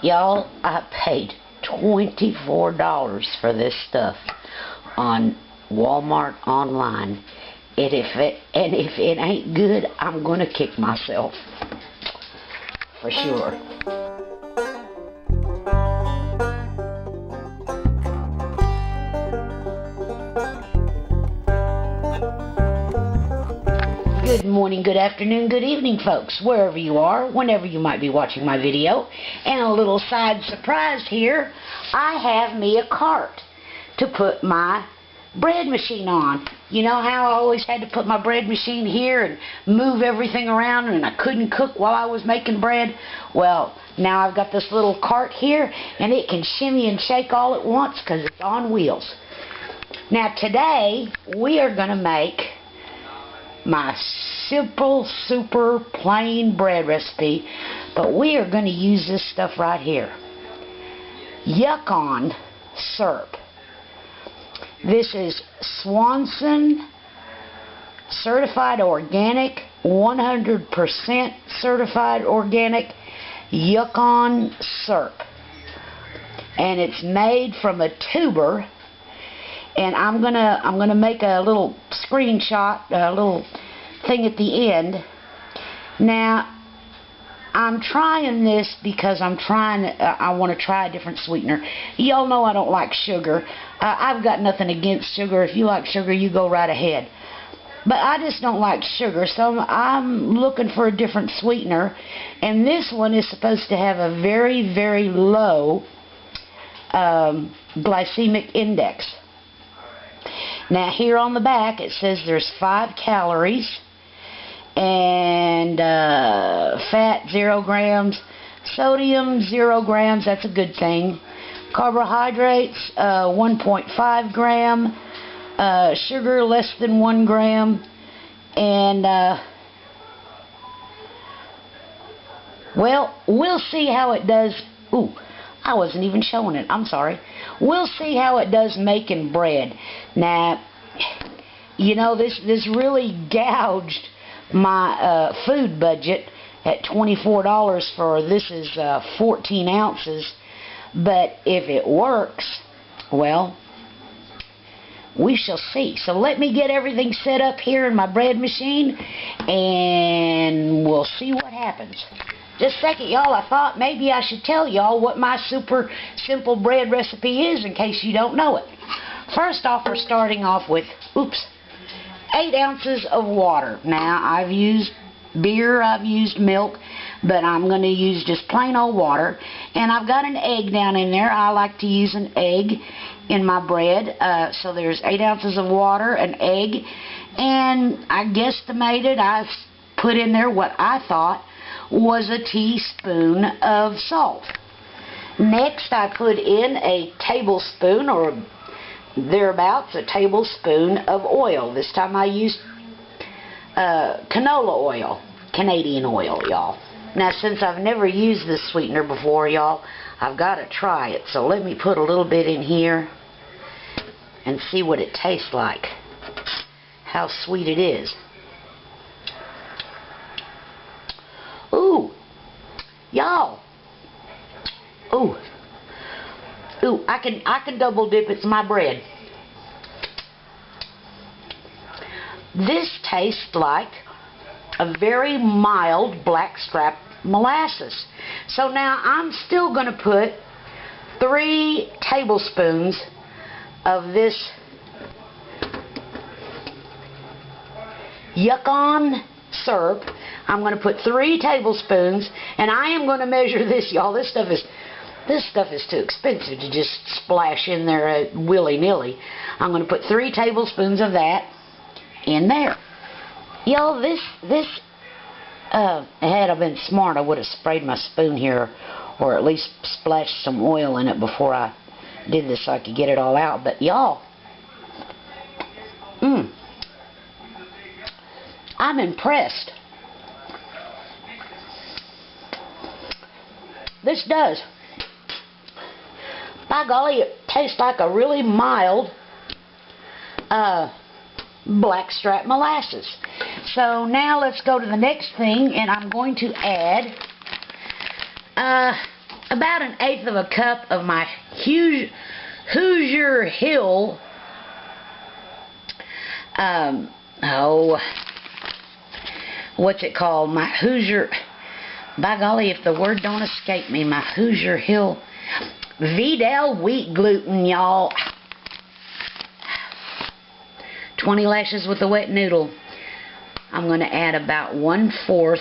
Y'all, I paid $24 for this stuff on Walmart online. And if it ain't good, I'm going to kick myself. For sure. Good morning, good afternoon, good evening, folks, wherever you are, whenever you might be watching my video. And a little side surprise here, I have me a cart to put my bread machine on. You know how I always had to put my bread machine here and move everything around and I couldn't cook while I was making bread? Well, now I've got this little cart here and it can shimmy and shake all at once because it's on wheels. Now today we are going to make my simple, super plain bread recipe, but we are going to use this stuff right here. Yacon syrup. This is SWANSON certified organic, 100% certified organic Yacon syrup. And it's made from a tuber. And I'm gonna make a little screenshot, a little thing at the end. Now, I'm trying this because I want to try a different sweetener. Y'all know I don't like sugar. I've got nothing against sugar. If you like sugar, you go right ahead. But I just don't like sugar, so I'm looking for a different sweetener. And this one is supposed to have a very, very low glycemic index. Now here on the back it says there's 5 calories and fat 0 grams, sodium 0 grams, that's a good thing, carbohydrates 1.5 gram, sugar less than 1 gram, and well, we'll see how it does. Ooh, I wasn't even showing it. I'm sorry. We'll see how it does making bread. Now, you know, this really gouged my food budget at $24 for this is 14 ounces. But if it works, well, we shall see. So let me get everything set up here in my bread machine, and we'll see what happens. Just a second, y'all. I thought maybe I should tell y'all what my super simple bread recipe is in case you don't know it. First off, we're starting off with, 8 ounces of water. Now, I've used beer, I've used milk, but I'm going to use just plain old water. And I've got an egg down in there. I like to use an egg in my bread. So there's 8 ounces of water, an egg, and I guesstimated, I put in there what I thought was a teaspoon of salt. Next, I put in a tablespoon or thereabouts, a tablespoon of oil. This time I used canola oil, Canadian oil, y'all. Now, since I've never used this sweetener before, y'all, I've got to try it. So let me put a little bit in here and see what it tastes like, how sweet it is. Ooh, y'all. Ooh, I can double dip. It's my bread. This tastes like a very mild blackstrap molasses. So now I'm still going to put 3 tablespoons of this Yacon syrup. I'm going to put 3 tablespoons, and I am going to measure this, y'all. This stuff is too expensive to just splash in there willy-nilly. I'm going to put 3 tablespoons of that in there. Y'all, had I been smart, I would have sprayed my spoon here, or at least splashed some oil in it before I did this so I could get it all out. But y'all, I'm impressed. This does. By golly, it tastes like a really mild blackstrap molasses. So now let's go to the next thing, and I'm going to add about 1/8 of a cup of my Hoosier Hill, what's it called? My Hoosier, by golly, if the word don't escape me, my Hoosier Hill Vidal wheat gluten, y'all. 20 lashes with a wet noodle. I'm going to add about 1/4,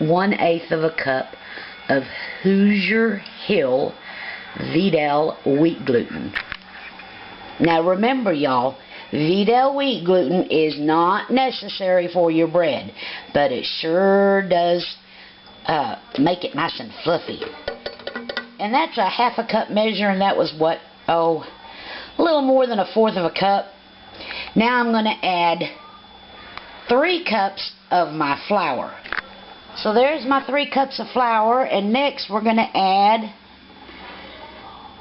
1/8 of a cup of Hoosier Hill Vidal wheat gluten. Now remember, y'all, Vidal wheat gluten is not necessary for your bread, but it sure does make it nice and fluffy. And that's a 1/2 cup measure, and that was what, a little more than 1/4 of a cup. Now I'm going to add 3 cups of my flour. So there's my 3 cups of flour, and next we're going to add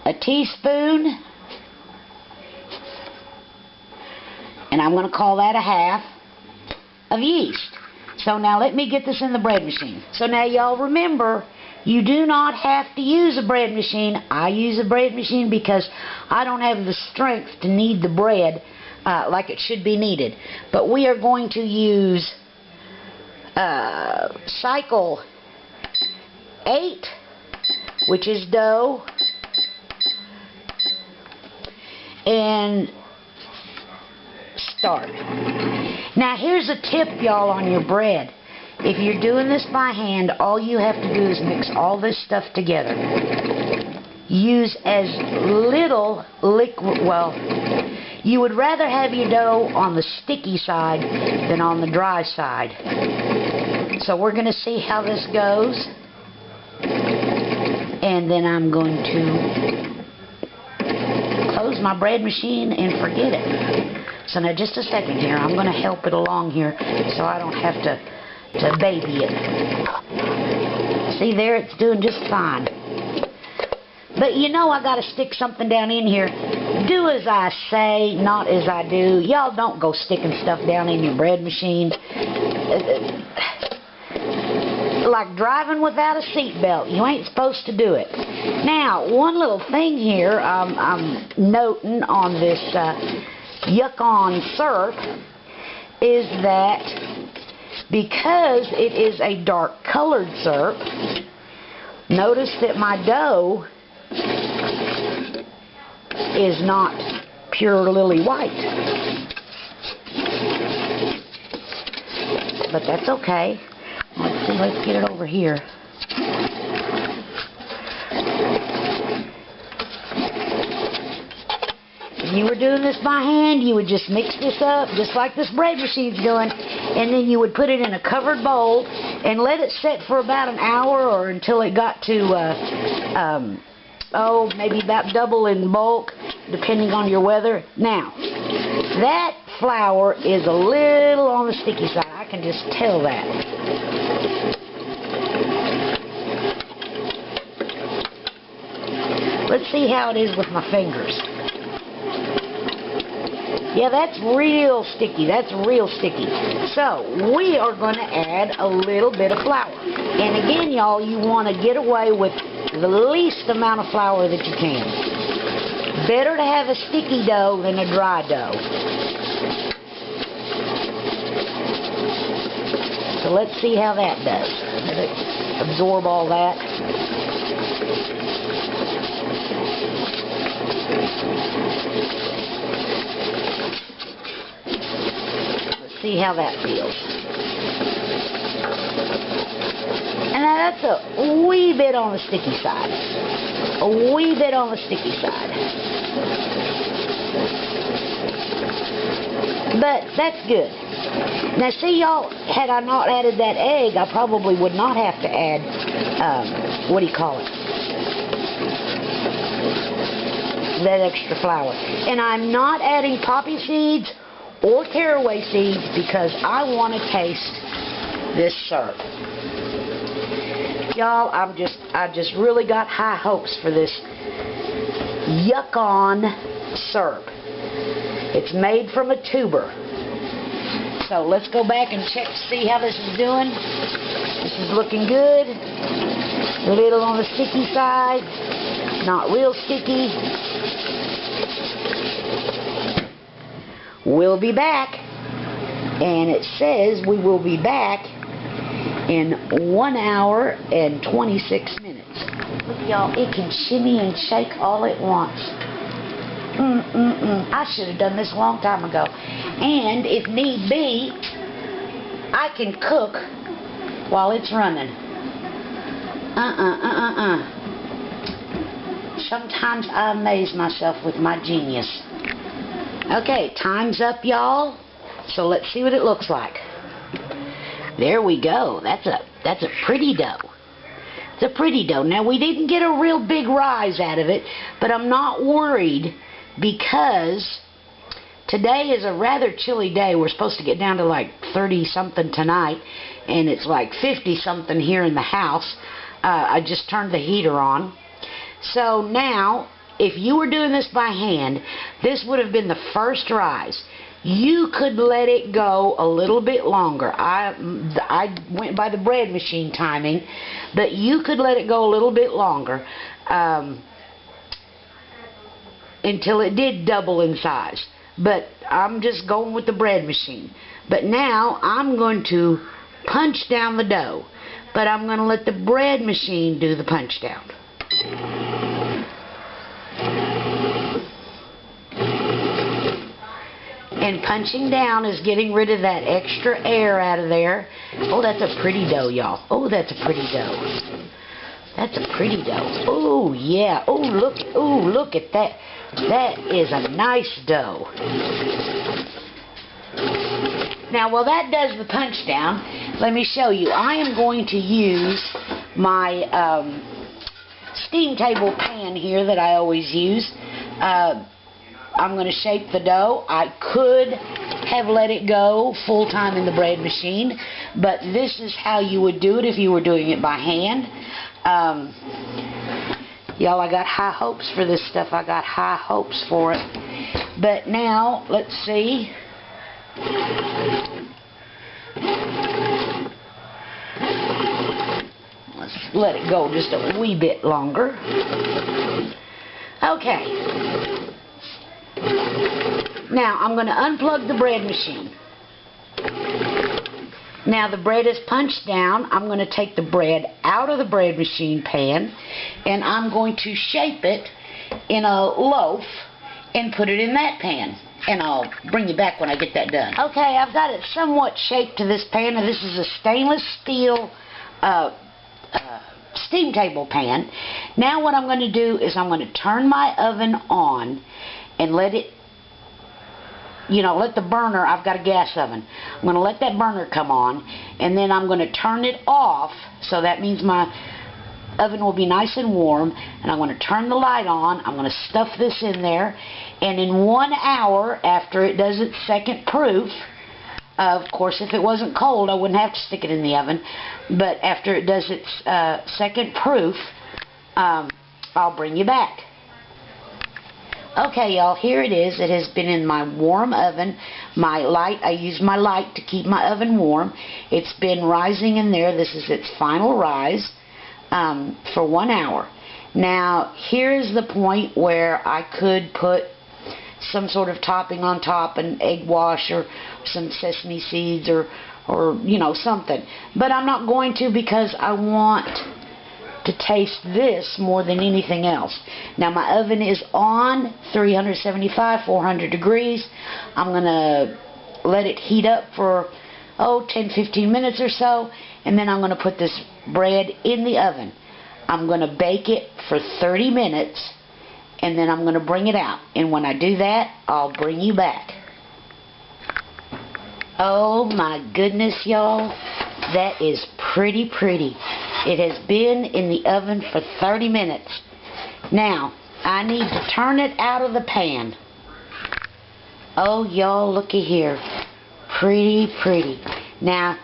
a teaspoon, and I'm going to call that 1/2 of yeast. So now let me get this in the bread machine. So now y'all remember, you do not have to use a bread machine. I use a bread machine because I don't have the strength to knead the bread like it should be kneaded. But we are going to use cycle 8, which is dough, and start. Now here's a tip, y'all, on your bread. If you're doing this by hand, all you have to do is mix all this stuff together. Use as little liquid, well, you would rather have your dough on the sticky side than on the dry side. So we're going to see how this goes. And then I'm going to close my bread machine and forget it. So now just a second here. I'm going to help it along here so I don't have to baby it. See there, it's doing just fine. But you know I got to stick something down in here. Do as I say, not as I do. Y'all don't go sticking stuff down in your bread machine. Like driving without a seatbelt. You ain't supposed to do it. Now, one little thing here I'm noting on this Yacon syrup is that because it is a dark colored syrup, notice that my dough is not pure lily white. But that's okay. Let's see, let's get it over here. If you were doing this by hand, you would just mix this up, just like this bread machine's doing, and then you would put it in a covered bowl and let it set for about an hour or until it got to, maybe about double in bulk, depending on your weather. Now, that flour is a little on the sticky side. I can just tell that. Let's see how it is with my fingers. Yeah, that's real sticky. That's real sticky. So, we are going to add a little bit of flour. And again, y'all, you want to get away with the least amount of flour that you can. Better to have a sticky dough than a dry dough. So let's see how that does. Let it absorb all that. Let's see how that feels. And now that's a wee bit on the sticky side. A wee bit on the sticky side. But that's good. Now see, y'all, had I not added that egg, I probably would not have to add, what do you call it? That extra flour. And I'm not adding poppy seeds or caraway seeds because I want to taste this syrup. Y'all, I just really got high hopes for this Yacon syrup. It's made from a tuber. So let's go back and check to see how this is doing. This is looking good. A little on the sticky side. Not real sticky. We'll be back. And it says we will be back in 1 hour and 26 minutes. Look, y'all, it can shimmy and shake all at once. I should have done this a long time ago. And if need be, I can cook while it's running. Sometimes I amaze myself with my genius. Okay, time's up, y'all. So let's see what it looks like. There we go. That's a pretty dough. It's a pretty dough. Now, we didn't get a real big rise out of it, but I'm not worried because today is a rather chilly day. We're supposed to get down to like 30-something tonight, and it's like 50-something here in the house. I just turned the heater on. So now, if you were doing this by hand, this would have been the first rise. You could let it go a little bit longer. I went by the bread machine timing, but you could let it go a little bit longer until it did double in size. But I'm just going with the bread machine. But now I'm going to punch down the dough, but I'm going to let the bread machine do the punch down. And punching down is getting rid of that extra air out of there. Oh, that's a pretty dough, y'all. Oh, that's a pretty dough. That's a pretty dough. Oh, yeah. Oh, look at that. That is a nice dough. Now, while that does the punch down, let me show you. I am going to use my steam table pan here that I always use. I'm going to shape the dough. I could have let it go full time in the bread machine, but this is how you would do it if you were doing it by hand. Y'all, I got high hopes for this stuff. I got high hopes for it. But now, let's see. Let's let it go just a wee bit longer. Okay. Now, I'm going to unplug the bread machine. Now, the bread is punched down. I'm going to take the bread out of the bread machine pan, and I'm going to shape it in a loaf and put it in that pan. And I'll bring you back when I get that done. Okay, I've got it somewhat shaped to this pan, and this is a stainless steel steam table pan. Now what I'm going to do is I'm going to turn my oven on and let it, let the burner, I've got a gas oven. I'm going to let that burner come on, and then I'm going to turn it off, so that means my oven will be nice and warm, and I'm going to turn the light on. I'm going to stuff this in there, and in 1 hour after it does its second proof, of course if it wasn't cold I wouldn't have to stick it in the oven, but after it does its second proof, I'll bring you back. Okay, y'all, here it is. It has been in my warm oven. My light, I use my light to keep my oven warm. It's been rising in there. This is its final rise for 1 hour. Now, here's the point where I could put some sort of topping on top, an egg wash or some sesame seeds or something. But I'm not going to, because I want to taste this more than anything else. Now, my oven is on 375, 400 degrees. I'm going to let it heat up for 10-15 minutes or so, and then I'm going to put this bread in the oven. I'm going to bake it for 30 minutes, and then I'm going to bring it out. And when I do that, I'll bring you back. Oh my goodness, y'all, that is pretty. It has been in the oven for 30 minutes. Now, I need to turn it out of the pan. Oh, y'all, looky here. Pretty. Now,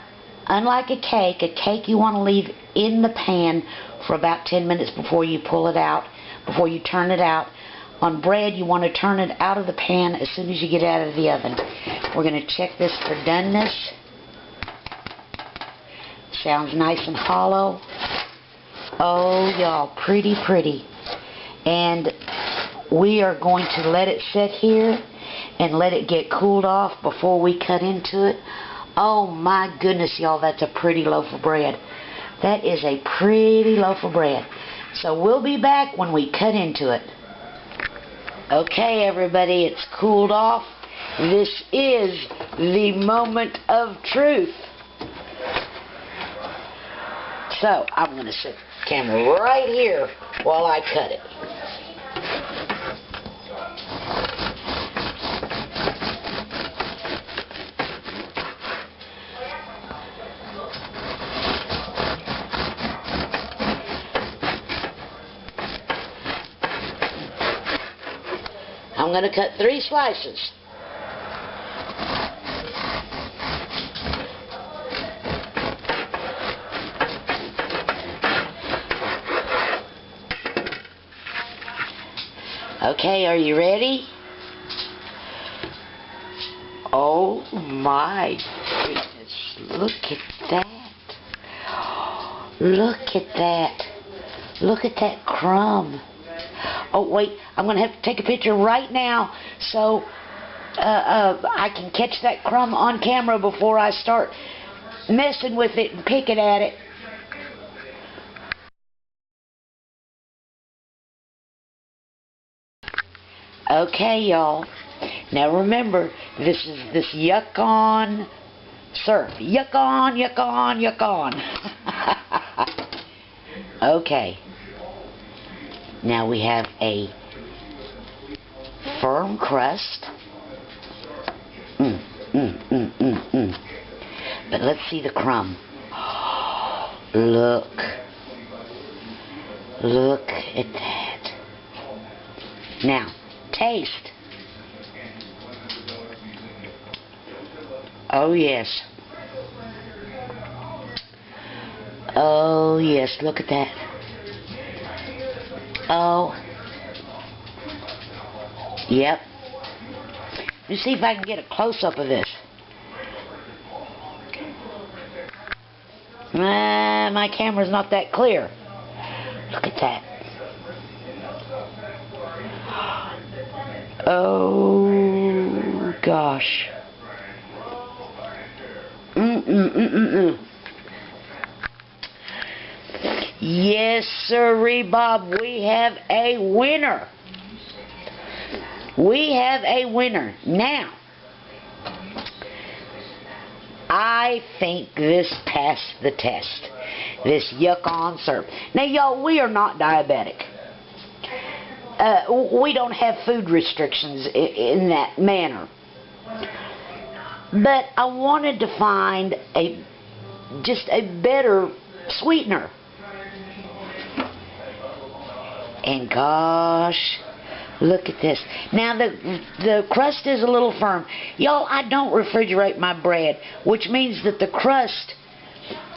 unlike a cake you want to leave in the pan for about 10 minutes before you pull it out, before you turn it out. On bread, you want to turn it out of the pan as soon as you get it out of the oven. We're going to check this for doneness. Sounds nice and hollow. Oh, y'all, pretty, pretty. And we are going to let it sit here and let it get cooled off before we cut into it. Oh my goodness, y'all, that's a pretty loaf of bread. That is a pretty loaf of bread. So we'll be back when we cut into it. Okay, everybody, it's cooled off. This is the moment of truth. So I'm going to set the camera right here while I cut it. I'm going to cut 3 slices. Okay, are you ready? Oh my goodness, look at that. Look at that. Look at that crumb. Oh wait, I'm going to have to take a picture right now so I can catch that crumb on camera before I start messing with it and picking at it. Okay, y'all. Now remember, this is this yacon syrup. Yacon, yacon, yacon. Okay. Now we have a firm crust. But let's see the crumb. Look. Look at that. Now, taste. Oh yes. Oh yes, look at that. Oh. Yep. Let me see if I can get a close-up of this. My camera's not that clear. Look at that. Oh, gosh. Yes, sirree, Bob, we have a winner. We have a winner. Now, I think this passed the test. This yacon syrup. Now, y'all, we are not diabetic. We don't have food restrictions in that manner. But I wanted to find just a better sweetener. And gosh, look at this. Now the crust is a little firm. Y'all, I don't refrigerate my bread, which means that the crust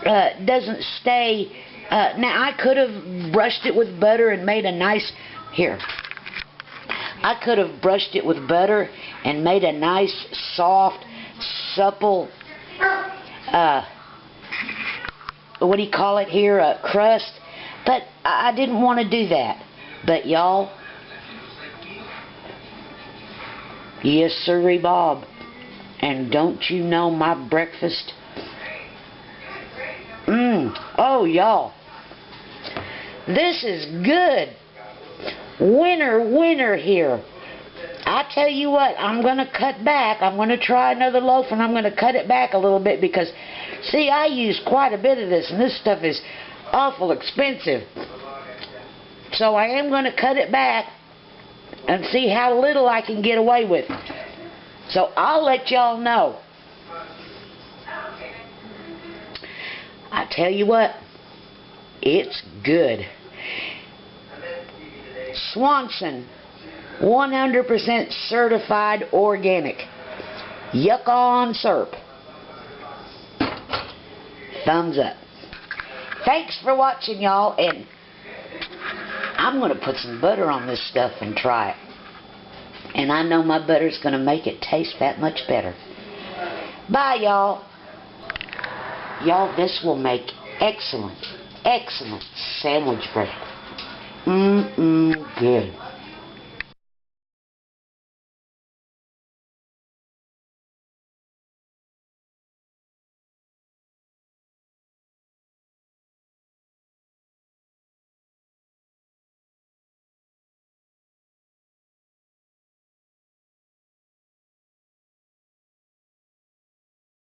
doesn't stay. Now I could have brushed it with butter and made a nice, here. I could have brushed it with butter and made a nice, soft, supple, what do you call it here, crust. But I didn't want to do that. But y'all, yes sirree, Bob, and don't you know my breakfast? Oh y'all, this is good. Winner, winner here. I tell you what, I'm going to cut back. I'm going to try another loaf and I'm going to cut it back a little bit because, see, I use quite a bit of this and this stuff is awful expensive. So I am going to cut it back and see how little I can get away with. So I'll let y'all know. I tell you what, it's good. Swanson, 100% certified organic yacon syrup. Thumbs up. Thanks for watching, y'all, and I'm going to put some butter on this stuff and try it. And I know my butter's going to make it taste that much better. Bye, y'all. Y'all, this will make excellent excellent sandwich bread. Good.